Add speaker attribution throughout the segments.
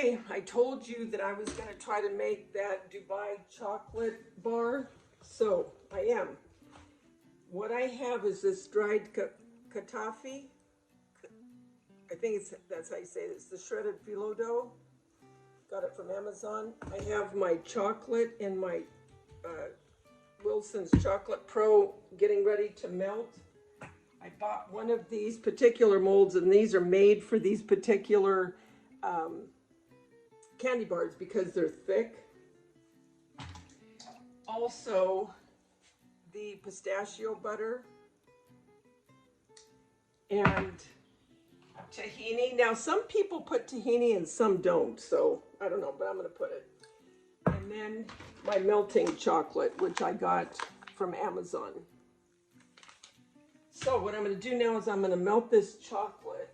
Speaker 1: Okay, I told you that I was going to try to make that Dubai chocolate bar, so I am. What I have is this dried katafi. I think that's how you say it. It's the shredded phyllo dough. Got it from Amazon. I have my chocolate and my Wilson's Chocolate Pro getting ready to melt. I bought one of these particular molds, and these are made for these particular candy bars because they're thick. Also, the pistachio butter and tahini. Now, some people put tahini and some don't, so I don't know, but I'm going to put it. And then my melting chocolate, which I got from Amazon. So what I'm going to do now is I'm going to melt this chocolate.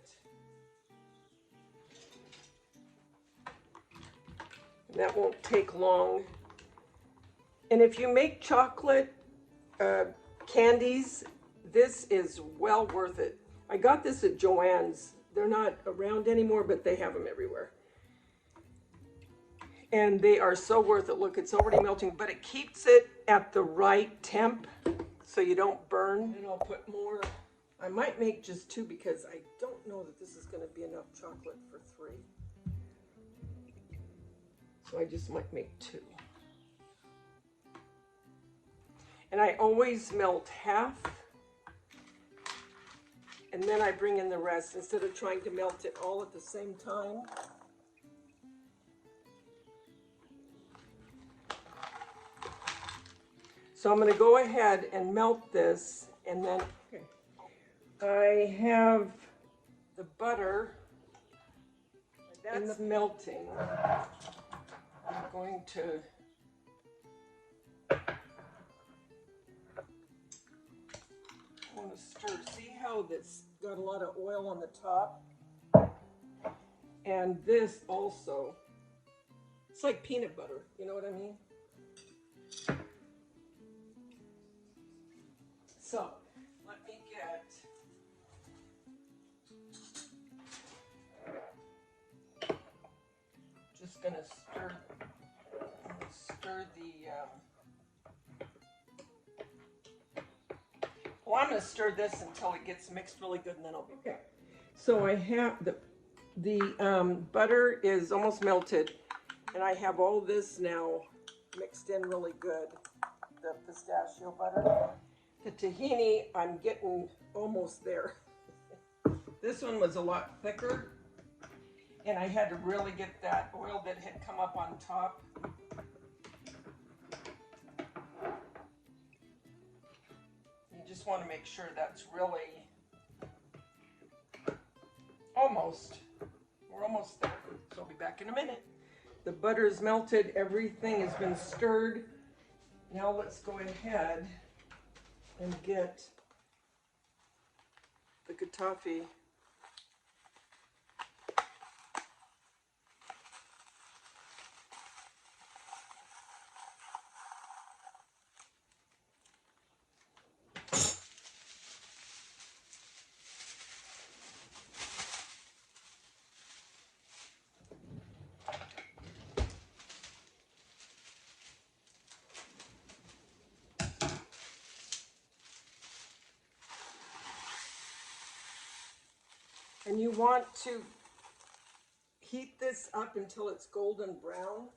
Speaker 1: And that won't take long. And if you make chocolate candies, this is well worth it. I got this at Joann's. They're not around anymore, but they have them everywhere. And they are so worth it. Look, it's already melting, but it keeps it at the right temp so you don't burn. And I'll put more. I might make just 2 because I don't know that this is going to be enough chocolate for 3. So I just might make 2. And I always melt half. And then I bring in the rest instead of trying to melt it all at the same time. So I'm going to go ahead and melt this, and then I have the butter that's melting. I'm going to stir. See how this got a lot of oil on the top? And this also, it's like peanut butter, you know what I mean? So, let me get just gonna stir the well, I'm gonna stir this until it gets mixed really good, and then I'll be okay. So I have the butter is almost melted, and I have all this now mixed in really good. The pistachio butter. The tahini, I'm getting almost there. This one was a lot thicker, and I had to really get that oil that had come up on top. You just want to make sure that's really almost. We're almost there. So I'll be back in a minute. The butter is melted. Everything has been stirred. Now let's go ahead and get the katafi. And you want to heat this up until it's golden brown.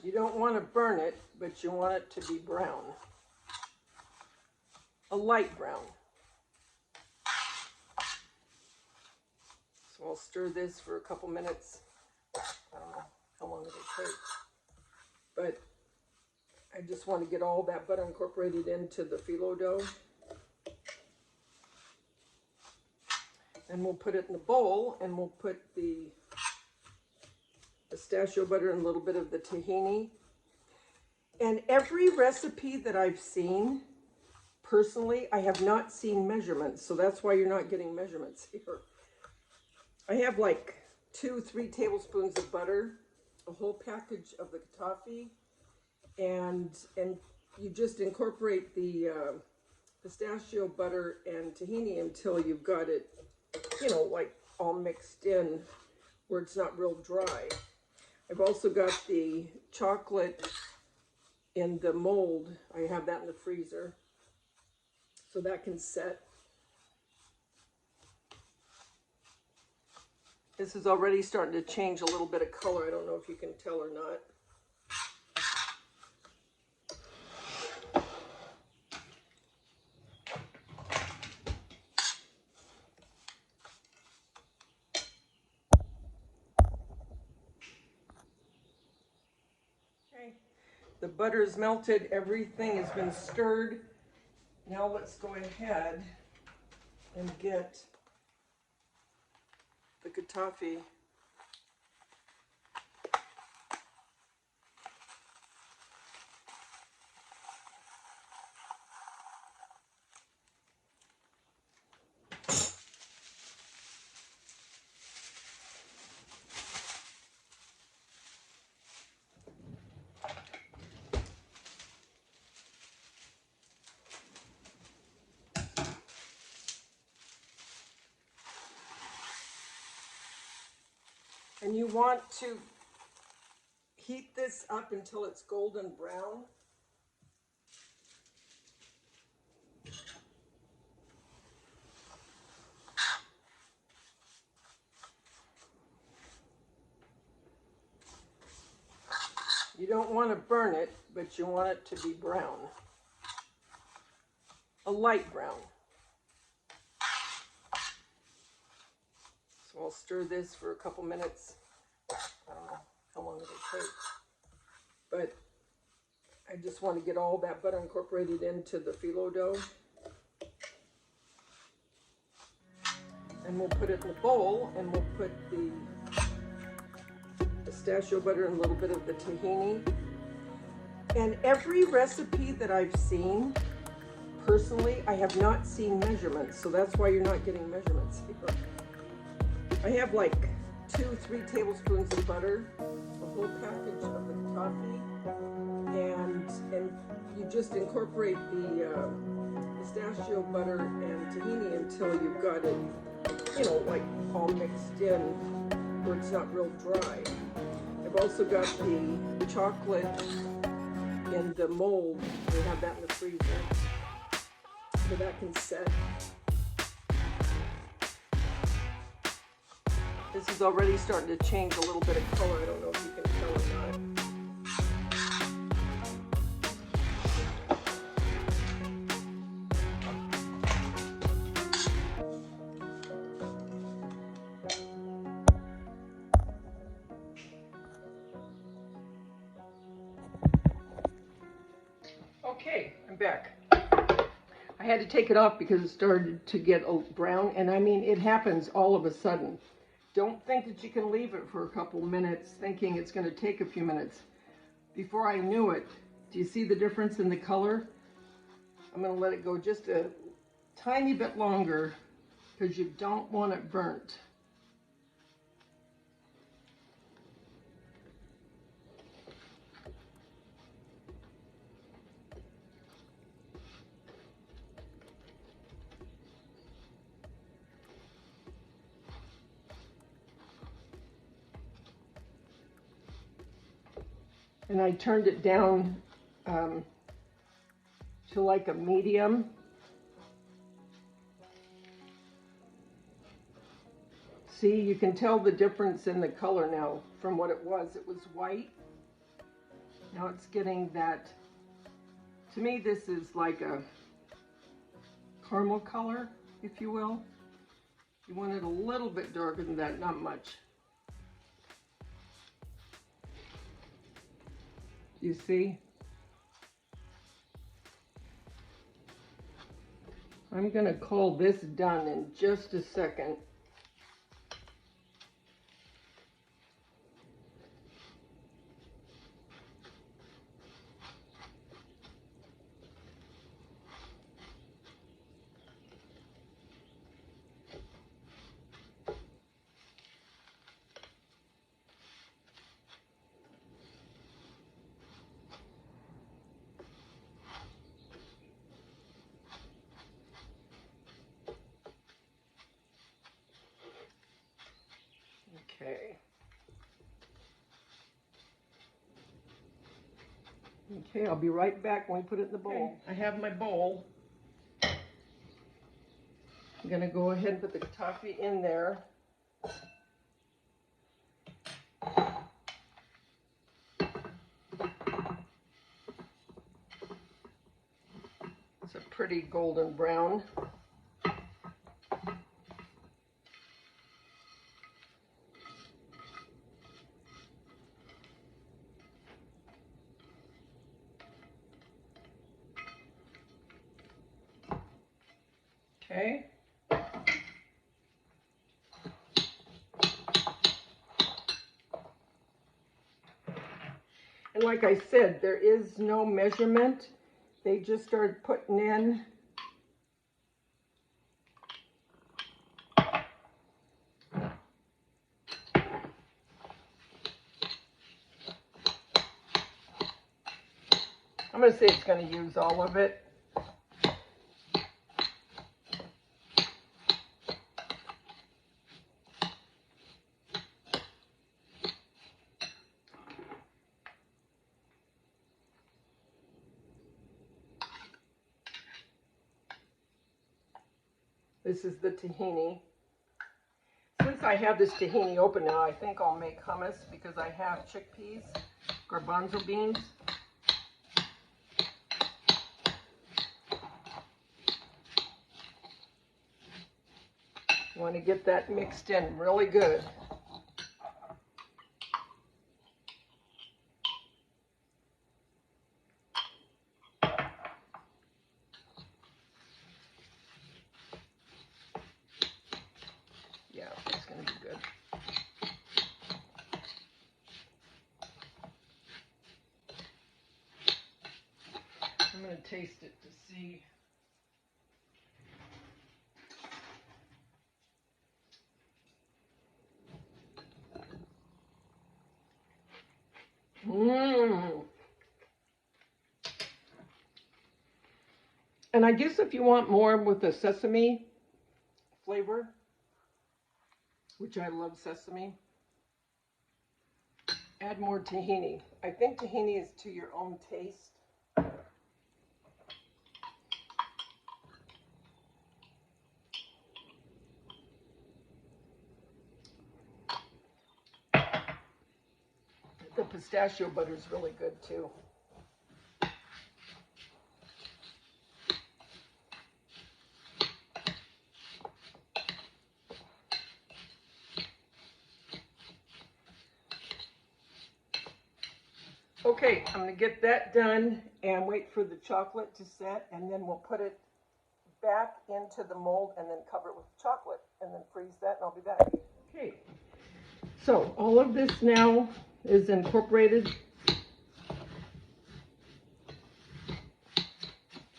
Speaker 1: You don't want to burn it, but you want it to be brown. A light brown. So I'll stir this for a couple minutes. I don't know how long it'll take. But I just want to get all that butter incorporated into the phyllo dough. And we'll put it in the bowl, and we'll put the pistachio butter and a little bit of the tahini. And every recipe that I've seen, personally, I have not seen measurements. So that's why you're not getting measurements here. I have like 2-3 tablespoons of butter, a whole package of the katafi, and you just incorporate the pistachio butter and tahini until you've got it, you know, like all mixed in where it's not real dry. I've also got the chocolate in the mold. I have that in the freezer, so that can set. This is already starting to change a little bit of color. I don't know if you can tell or not. Okay, the butter is melted. Everything has been stirred. Now let's go ahead and get the kataffi. And you want to heat this up until it's golden brown. You don't want to burn it, but you want it to be brown. A light brown. So I'll stir this for a couple minutes. I don't know how long it'll take. But I just want to get all that butter incorporated into the phyllo dough. And we'll put it in the bowl, and we'll put the pistachio butter and a little bit of the tahini. And every recipe that I've seen, personally, I have not seen measurements, so that's why you're not getting measurements here. I have like 2-3 tablespoons of butter, a whole package of the kataffi, and you just incorporate the pistachio butter and tahini until you've got it, you know, like all mixed in where it's not real dry. I've also got the chocolate in the mold. We have that in the freezer, so that can set. This is already starting to change a little bit of color. I don't know if you can tell or not. Okay, I'm back. I had to take it off because it started to get brown, and I mean, it happens all of a sudden. Don't think that you can leave it for a couple minutes thinking it's going to take a few minutes. Before I knew it, do you see the difference in the color? I'm going to let it go just a tiny bit longer because you don't want it burnt. And I turned it down to like a medium. See, you can tell the difference in the color now from what it was. It was white. Now it's getting that, to me this is like a caramel color, if you will. You want it a little bit darker than that, not much. You see? I'm going to call this done in just a second. Okay. Okay, I'll be right back when we put it in the bowl. Okay, I have my bowl. I'm going to go ahead and put the toffee in there. It's a pretty golden brown. Okay. And like I said, there is no measurement. They just started putting in. I'm going to say it's going to use all of it. This is the tahini. Since I have this tahini open now, I think I'll make hummus because I have chickpeas, garbanzo beans. You want to get that mixed in really good. Yeah, it's going to be good. I'm going to taste it to see. Mmm. And I guess if you want more with the sesame flavor, which I love sesame, add more tahini. I think tahini is to your own taste. The pistachio butter is really good too. Okay, I'm going to get that done and wait for the chocolate to set, and then we'll put it back into the mold and then cover it with chocolate and then freeze that, and I'll be back. Okay, so all of this now is incorporated.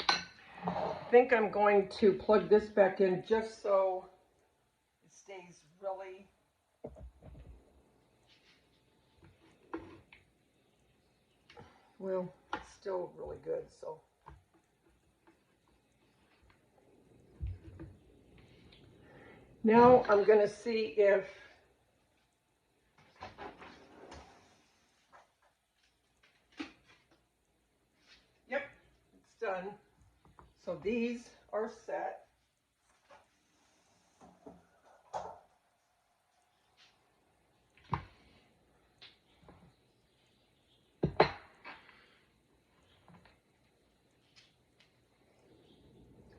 Speaker 1: I think I'm going to plug this back in just so it stays really well. It's still really good, so now I'm going to see if yep, it's done. So these are set.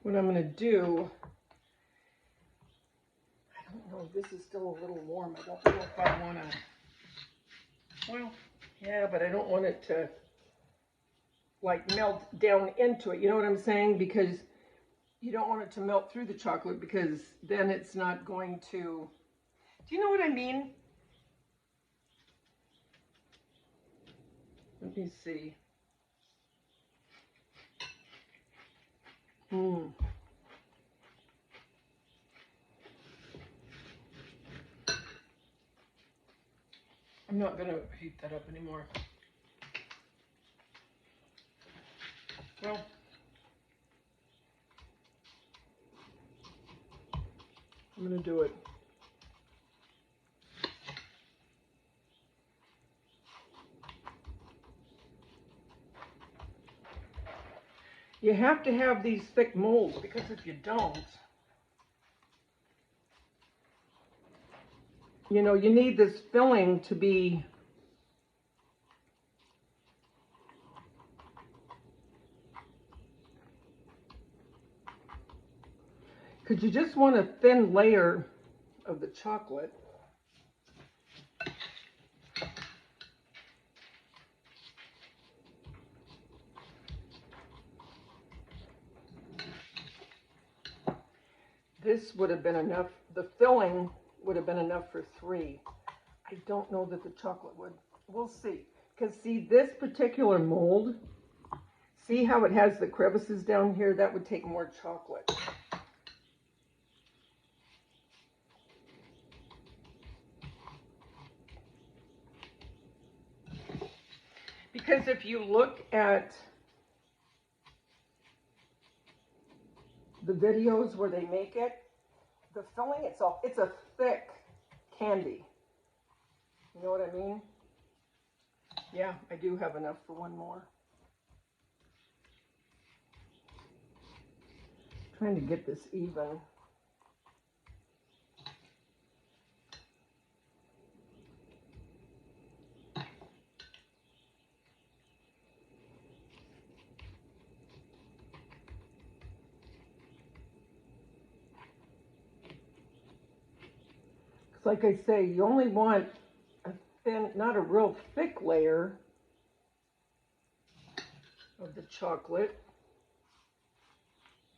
Speaker 1: What I'm going to do, I don't know, this is still a little warm. I don't know if I want to, well, yeah, but I don't want it to like melt down into it. You know what I'm saying? Because you don't want it to melt through the chocolate because then it's not going to, do you know what I mean? Let me see. I'm not going to heat that up anymore. Well, I'm going to do it. You have to have these thick molds, because if you don't, you know, you need this filling to be because you just want a thin layer of the chocolate. This would have been enough, the filling would have been enough for 3. I don't know that the chocolate would. We'll see. Because see, this particular mold, see how it has the crevices down here? That would take more chocolate. Because if you look at the videos where they make it, the filling itself, it's a thick candy. You know what I mean? Yeah, I do have enough for one more. Trying to get this even. Like I say, you only want a thin, not a real thick layer of the chocolate,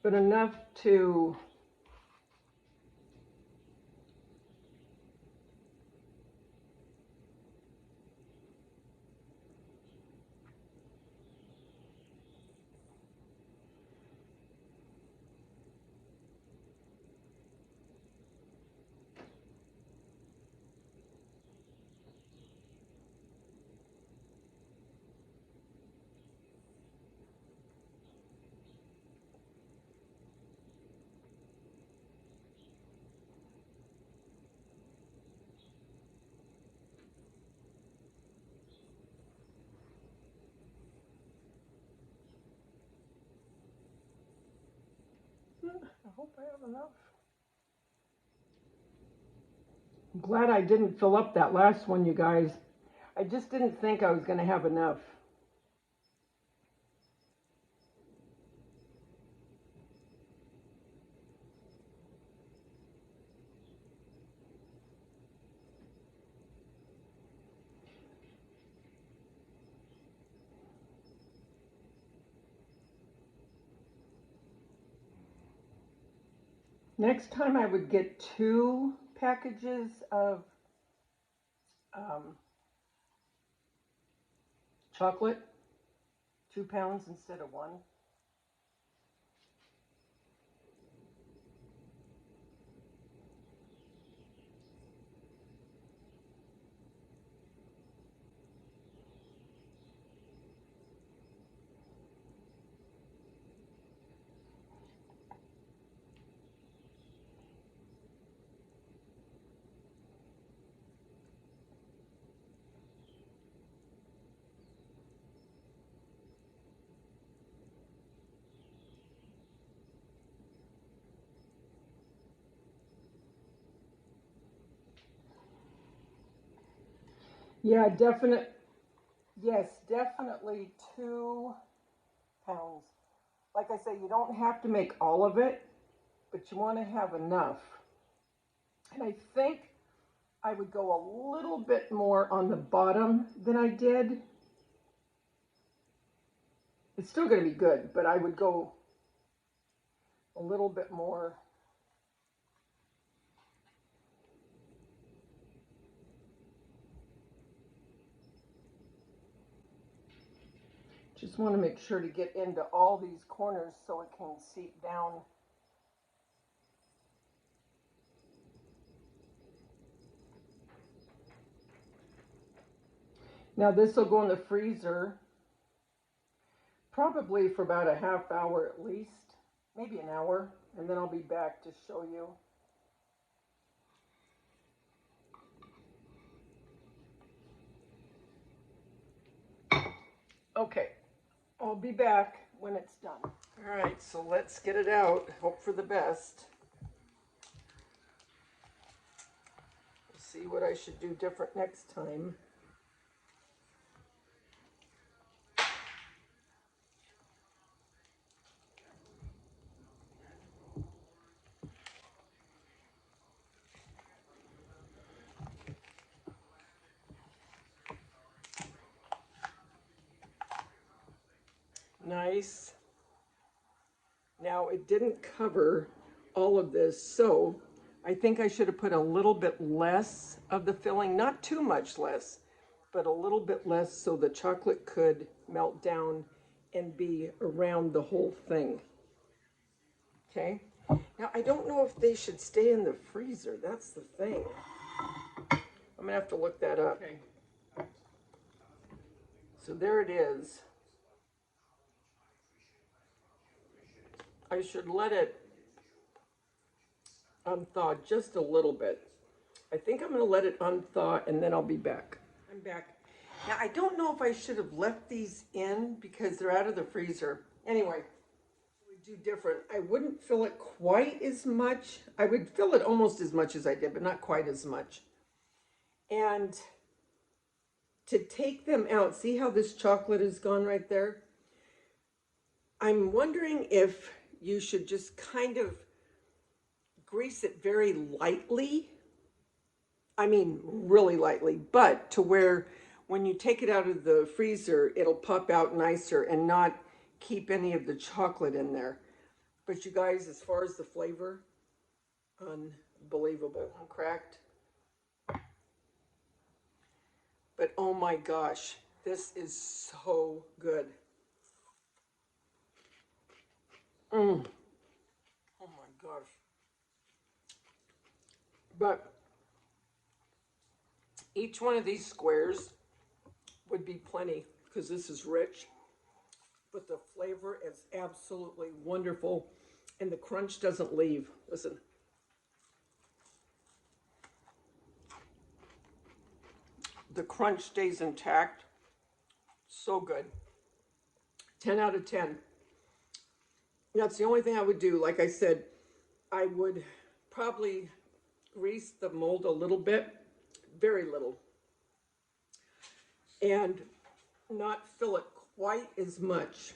Speaker 1: but enough to I hope I have enough. I'm glad I didn't fill up that last one, you guys. I just didn't think I was going to have enough. Next time I would get 2 packages of chocolate, 2 pounds instead of 1. Yeah, yes, definitely 2 pounds. Like I say, you don't have to make all of it, but you want to have enough. And I think I would go a little bit more on the bottom than I did. It's still going to be good, but I would go a little bit more. Just want to make sure to get into all these corners so it can seep down. Now this will go in the freezer probably for about a half hour at least, maybe an hour, and then I'll be back to show you. Okay, I'll be back when it's done. All right, so let's get it out. Hope for the best. See what I should do different next time. Nice. Now it didn't cover all of this, so I think I should have put a little bit less of the filling, not too much less, but a little bit less so the chocolate could melt down and be around the whole thing. Okay. Now I don't know if they should stay in the freezer. That's the thing. I'm gonna have to look that up. Okay. So there it is. I should let it unthaw just a little bit. I think I'm going to let it unthaw and then I'll be back. I'm back. Now, I don't know if I should have left these in because they're out of the freezer. Anyway, we do different. I wouldn't fill it quite as much. I would fill it almost as much as I did, but not quite as much. And to take them out, see how this chocolate is gone right there? I'm wondering if you should just kind of grease it very lightly. I mean, really lightly, but to where when you take it out of the freezer, it'll pop out nicer and not keep any of the chocolate in there. But you guys, as far as the flavor, unbelievable. I'm cracked. But oh my gosh, this is so good. Oh my gosh. But each one of these squares would be plenty because this is rich. But the flavor is absolutely wonderful and the crunch doesn't leave. Listen. The crunch stays intact. So good. 10 out of 10. That's the only thing I would do. Like I said, I would probably grease the mold a little bit, very little, and not fill it quite as much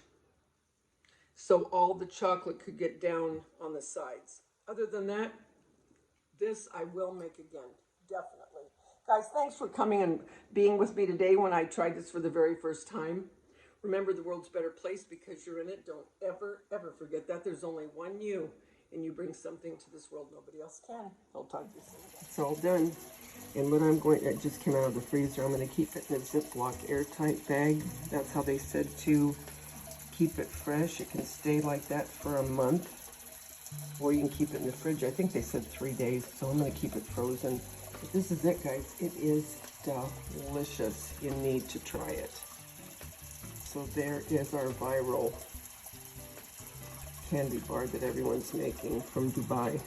Speaker 1: so all the chocolate could get down on the sides. Other than that, this I will make again, definitely. Guys, thanks for coming and being with me today when I tried this for the very first time. Remember, the world's a better place because you're in it. Don't ever, ever forget that. There's only one you, and you bring something to this world nobody else can. I'll talk to you soon. It's all done. And what I'm going, it just came out of the freezer. I'm going to keep it in a Ziploc airtight bag. That's how they said to keep it fresh. It can stay like that for a month. Or you can keep it in the fridge. I think they said 3 days, so I'm going to keep it frozen. But this is it, guys. It is delicious. You need to try it. So there is our viral candy bar that everyone's making from Dubai.